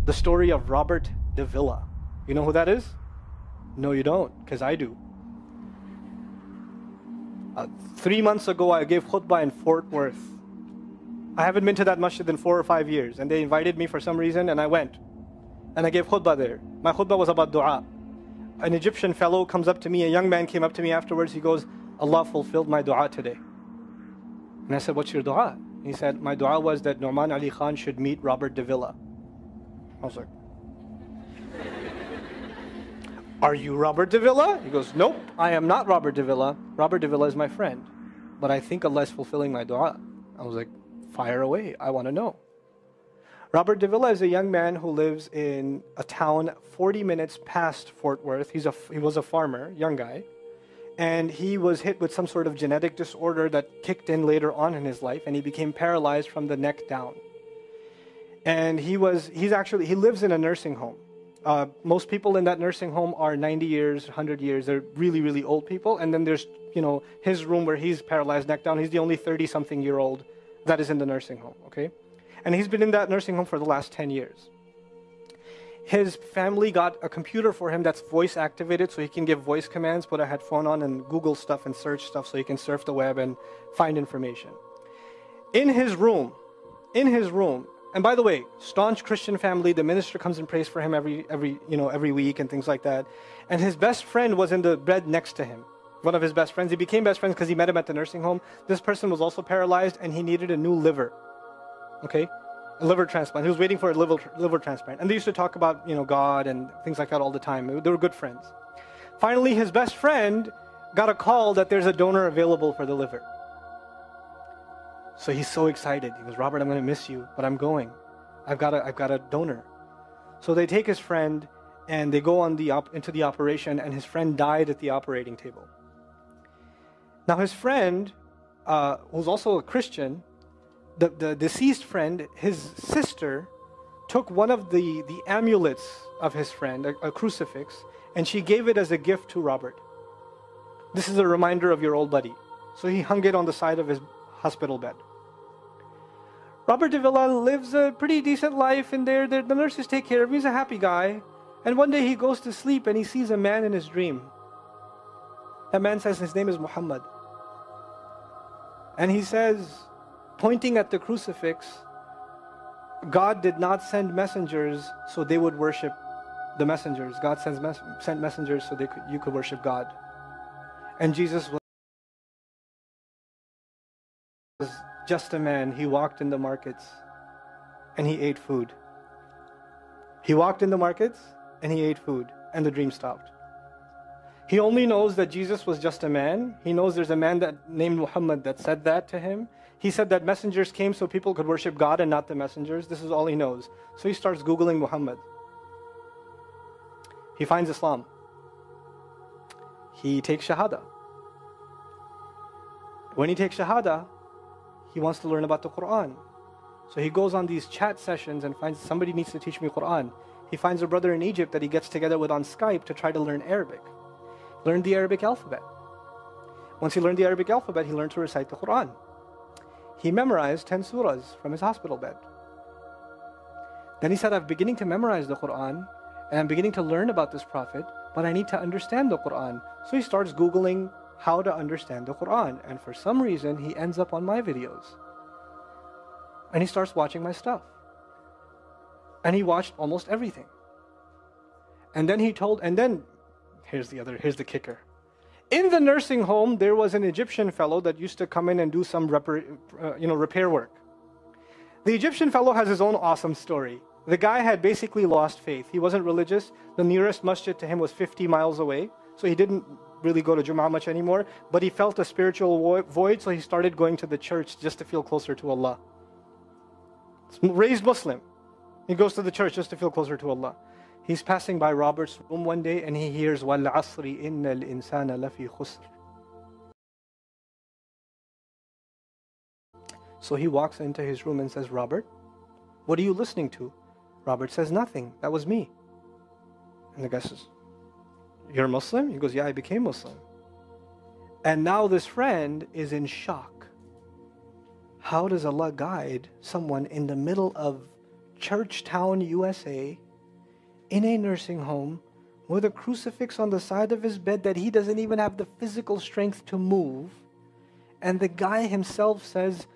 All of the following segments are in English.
The story of Robert Davila. You know who that is? No, you don't, because I do. 3 months ago, I gave khutbah in Fort Worth. I haven't been to that masjid in 4 or 5 years, and they invited me for some reason, and I went. And I gave khutbah there. My khutbah was about dua. An Egyptian fellow comes up to me, a young man came up to me afterwards, he goes, Allah fulfilled my dua today. And I said, what's your dua? He said, my dua was that Nu'man Ali Khan should meet Robert Davila. I was like, are you Robert Davila? He goes, nope, I am not Robert Davila. Robert Davila is my friend. But I think Allah is fulfilling my dua. I was like, fire away, I want to know. Robert Davila is a young man who lives in a town 40 minutes past Fort Worth. He was a farmer, young guy. And he was hit with some sort of genetic disorder that kicked in later on in his life, and he became paralyzed from the neck down. And he lives in a nursing home. Most people in that nursing home are 90 years, 100 years. They're really, really old people. And then there's, his room where he's paralyzed neck down. He's the only 30-something-year-old that is in the nursing home, okay? And he's been in that nursing home for the last 10 years. His family got a computer for him that's voice activated, so he can give voice commands, put a headphone on and Google stuff and search stuff so he can surf the web and find information. In his room, and by the way, staunch Christian family, the minister comes and prays for him every week and things like that. And his best friend was in the bed next to him. One of his best friends. He became best friends because he met him at the nursing home. This person was also paralyzed and he needed a new liver. Okay? A liver transplant. He was waiting for a liver transplant. And they used to talk about, God and things like that all the time. They were good friends. Finally, his best friend got a call that there's a donor available for the liver. So he's so excited. He goes, Robert, I'm going to miss you, but I'm going. I've got a donor. So they take his friend and they go into the operation, and his friend died at the operating table. Now his friend, who's also a Christian, the deceased friend, his sister, took one of the amulets of his friend, a crucifix, and she gave it as a gift to Robert. This is a reminder of your old buddy. So he hung it on the side of his hospital bed. Robert Davila lives a pretty decent life in there. The nurses take care of him. He's a happy guy. And one day he goes to sleep and he sees a man in his dream. That man says his name is Muhammad. And he says, pointing at the crucifix, God did not send messengers so they would worship the messengers. God sent messengers so you could worship God. And Jesus was just a man. He walked in the markets and he ate food. He walked in the markets and he ate food, and the dream stopped. He only knows that Jesus was just a man. He knows there's a man named Muhammad that said that to him. He said that messengers came so people could worship God and not the messengers. This is all he knows. So he starts Googling Muhammad. He finds Islam. He takes Shahada. When he takes Shahada, he wants to learn about the Quran. So he goes on these chat sessions and finds somebody needs to teach me Quran. He finds a brother in Egypt that he gets together with on Skype to try to learn Arabic. Learned the Arabic alphabet. Once he learned the Arabic alphabet, he learned to recite the Quran. He memorized 10 surahs from his hospital bed. Then he said, I'm beginning to memorize the Quran, and I'm beginning to learn about this prophet, but I need to understand the Quran. So he starts Googling how to understand the Quran. And for some reason, he ends up on my videos. And he starts watching my stuff. And he watched almost everything. And then here's the kicker. In the nursing home, there was an Egyptian fellow that used to come in and do some repair work. The Egyptian fellow has his own awesome story. The guy had basically lost faith. He wasn't religious. The nearest masjid to him was 50 miles away. So he didn't really go to Jum'ah much anymore. But he felt a spiritual void, so he started going to the church just to feel closer to Allah. Raised Muslim. He goes to the church just to feel closer to Allah. He's passing by Robert's room one day and he hears وَالْعَصْرِ إِنَّ الْإِنسَانَ لَفِي خُسْرٍ. So he walks into his room and says, Robert, what are you listening to? Robert says, nothing. That was me. And the guy says, you're a Muslim? He goes, yeah, I became Muslim. And now this friend is in shock. How does Allah guide someone in the middle of Churchtown, USA, in a nursing home with a crucifix on the side of his bed that he doesn't even have the physical strength to move. And the guy himself says,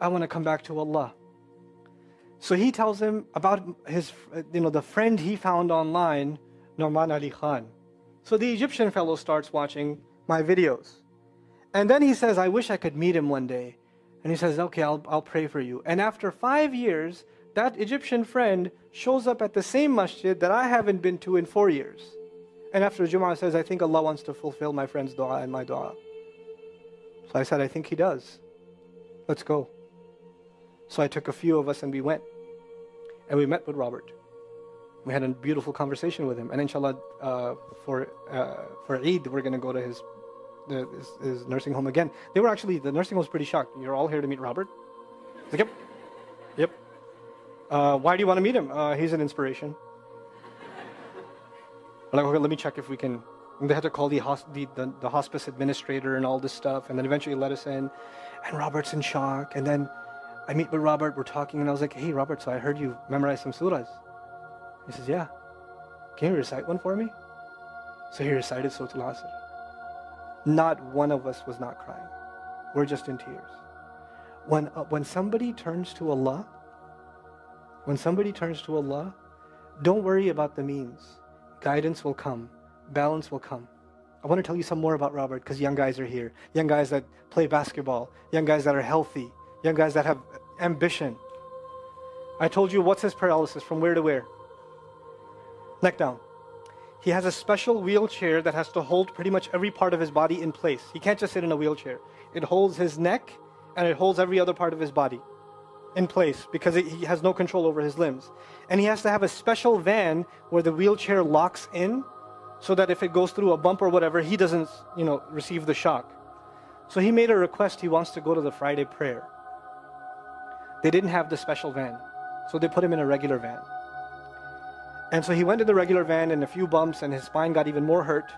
I want to come back to Allah. So he tells him about his, the friend he found online, Norman Ali Khan. So the Egyptian fellow starts watching my videos. And then he says, I wish I could meet him one day. And he says, okay, I'll pray for you. And after 5 years, that Egyptian friend shows up at the same masjid that I haven't been to in 4 years. And after Jumu'ah says, I think Allah wants to fulfill my friend's dua and my dua. So I said, I think He does. Let's go. So I took a few of us and we went. And we met with Robert. We had a beautiful conversation with him. And inshallah, for Eid, we're going to go to his nursing home again. The nursing home was pretty shocked. You're all here to meet Robert? He's like, yep. Why do you want to meet him? He's an inspiration. We're like, okay, let me check if we can. And they had to call the hospice administrator and all this stuff. And then eventually let us in. And Robert's in shock. And then I meet with Robert, we're talking, and I was like, hey, Robert, so I heard you memorize some surahs. He says, yeah. Can you recite one for me? So he recited Surah Al-Asr. Not one of us was not crying. We're just in tears. When somebody turns to Allah, don't worry about the means. Guidance will come. Balance will come. I want to tell you some more about Robert because young guys are here. Young guys that play basketball. Young guys that are healthy. Young guys that have ambition. I told you what's his paralysis, from where to where? Neck down. He has a special wheelchair that has to hold pretty much every part of his body in place. He can't just sit in a wheelchair. It holds his neck and it holds every other part of his body in place because he has no control over his limbs. And he has to have a special van where the wheelchair locks in so that if it goes through a bump or whatever, he doesn't, receive the shock. So he made a request. He wants to go to the Friday prayer. They didn't have the special van, so they put him in a regular van. And so he went to the regular van and a few bumps and his spine got even more hurt.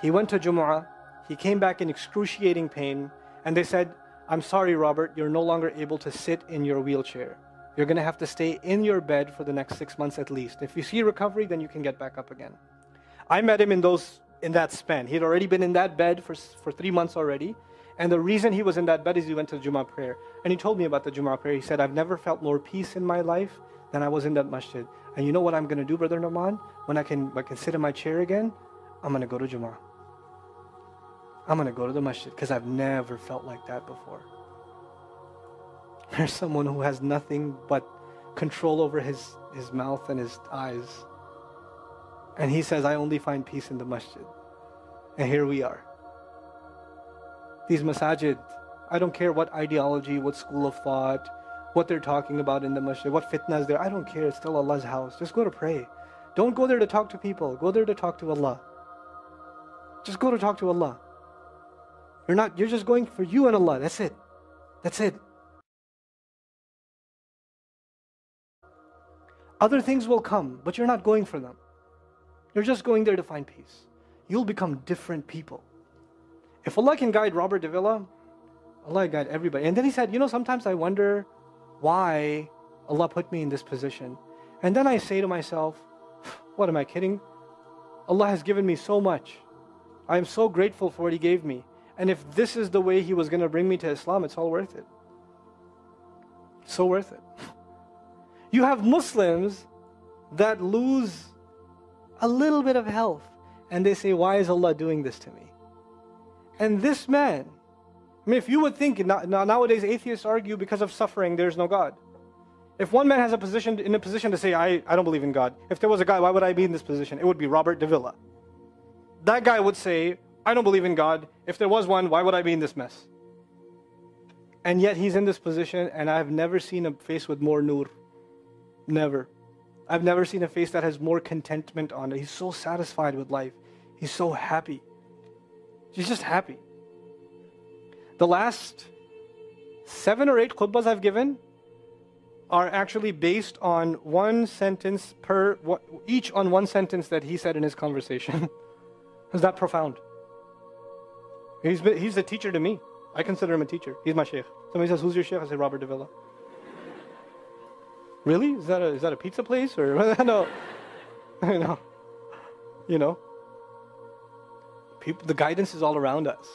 He went to Jumu'ah. He came back in excruciating pain. And they said, I'm sorry, Robert, you're no longer able to sit in your wheelchair. You're going to have to stay in your bed for the next 6 months at least. If you see recovery, then you can get back up again. I met him in that span. He had already been in that bed for 3 months already. And the reason he was in that bed is he went to the Jumu'ah prayer. And he told me about the Jumu'ah prayer. He said, I've never felt more peace in my life than I was in that masjid. And you know what I'm going to do, Brother Norman? When I can sit in my chair again, I'm going to go to Jumu'ah. I'm going to go to the masjid because I've never felt like that before. There's someone who has nothing but control over his mouth and his eyes. And he says, I only find peace in the masjid. And here we are. These masajid, I don't care what ideology, what school of thought, what they're talking about in the masjid, what fitna is there. I don't care. It's still Allah's house. Just go to pray. Don't go there to talk to people. Go there to talk to Allah. Just go to talk to Allah. You're just going for you and Allah. That's it. That's it. Other things will come, but you're not going for them. You're just going there to find peace. You'll become different people. If Allah can guide Robert Davila, Allah guide everybody. And then he said, sometimes I wonder why Allah put me in this position. And then I say to myself, what, am I kidding? Allah has given me so much. I am so grateful for what He gave me. And if this is the way He was going to bring me to Islam, it's all worth it. So worth it. You have Muslims that lose a little bit of health. And they say, why is Allah doing this to me? And this man, if you would think, nowadays atheists argue because of suffering, there's no God. If one man has in a position to say, I don't believe in God. If there was a God, why would I be in this position? It would be Robert Davila. That guy would say, I don't believe in God. If there was one, why would I be in this mess? And yet he's in this position, and I've never seen a face with more nur. Never. I've never seen a face that has more contentment on it. He's so satisfied with life. He's so happy. He's just happy. The last 7 or 8 khutbahs I've given are actually based on one sentence each on one sentence that he said in his conversation. Is that profound? He's a teacher to me. I consider him a teacher. He's my sheikh. Somebody says, who's your sheikh? I say, Robert Davila. Really? Is that a pizza place or no? You know. The guidance is all around us.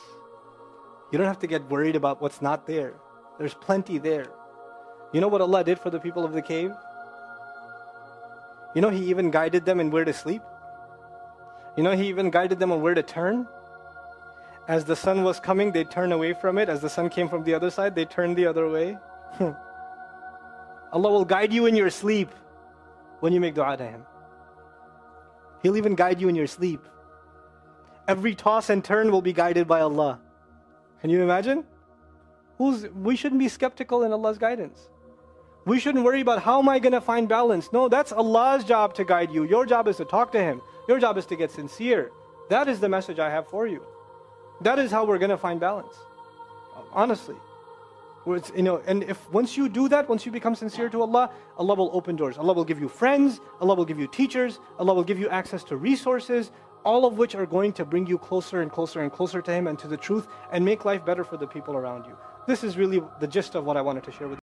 You don't have to get worried about what's not there. There's plenty there. You know what Allah did for the people of the cave? You know, He even guided them in where to sleep. You know, He even guided them on where to turn. As the sun was coming, they'd turn away from it. As the sun came from the other side, they turned the other way. Allah will guide you in your sleep when you make dua to Him. He'll even guide you in your sleep. Every toss and turn will be guided by Allah. Can you imagine? We shouldn't be skeptical in Allah's guidance. We shouldn't worry about how am I going to find balance. No, that's Allah's job to guide you. Your job is to talk to Him. Your job is to get sincere. That is the message I have for you. That is how we're going to find balance. Honestly. And if once you do that, once you become sincere to Allah, Allah will open doors. Allah will give you friends. Allah will give you teachers. Allah will give you access to resources, all of which are going to bring you closer and closer and closer to Him and to the truth and make life better for the people around you. This is really the gist of what I wanted to share with you.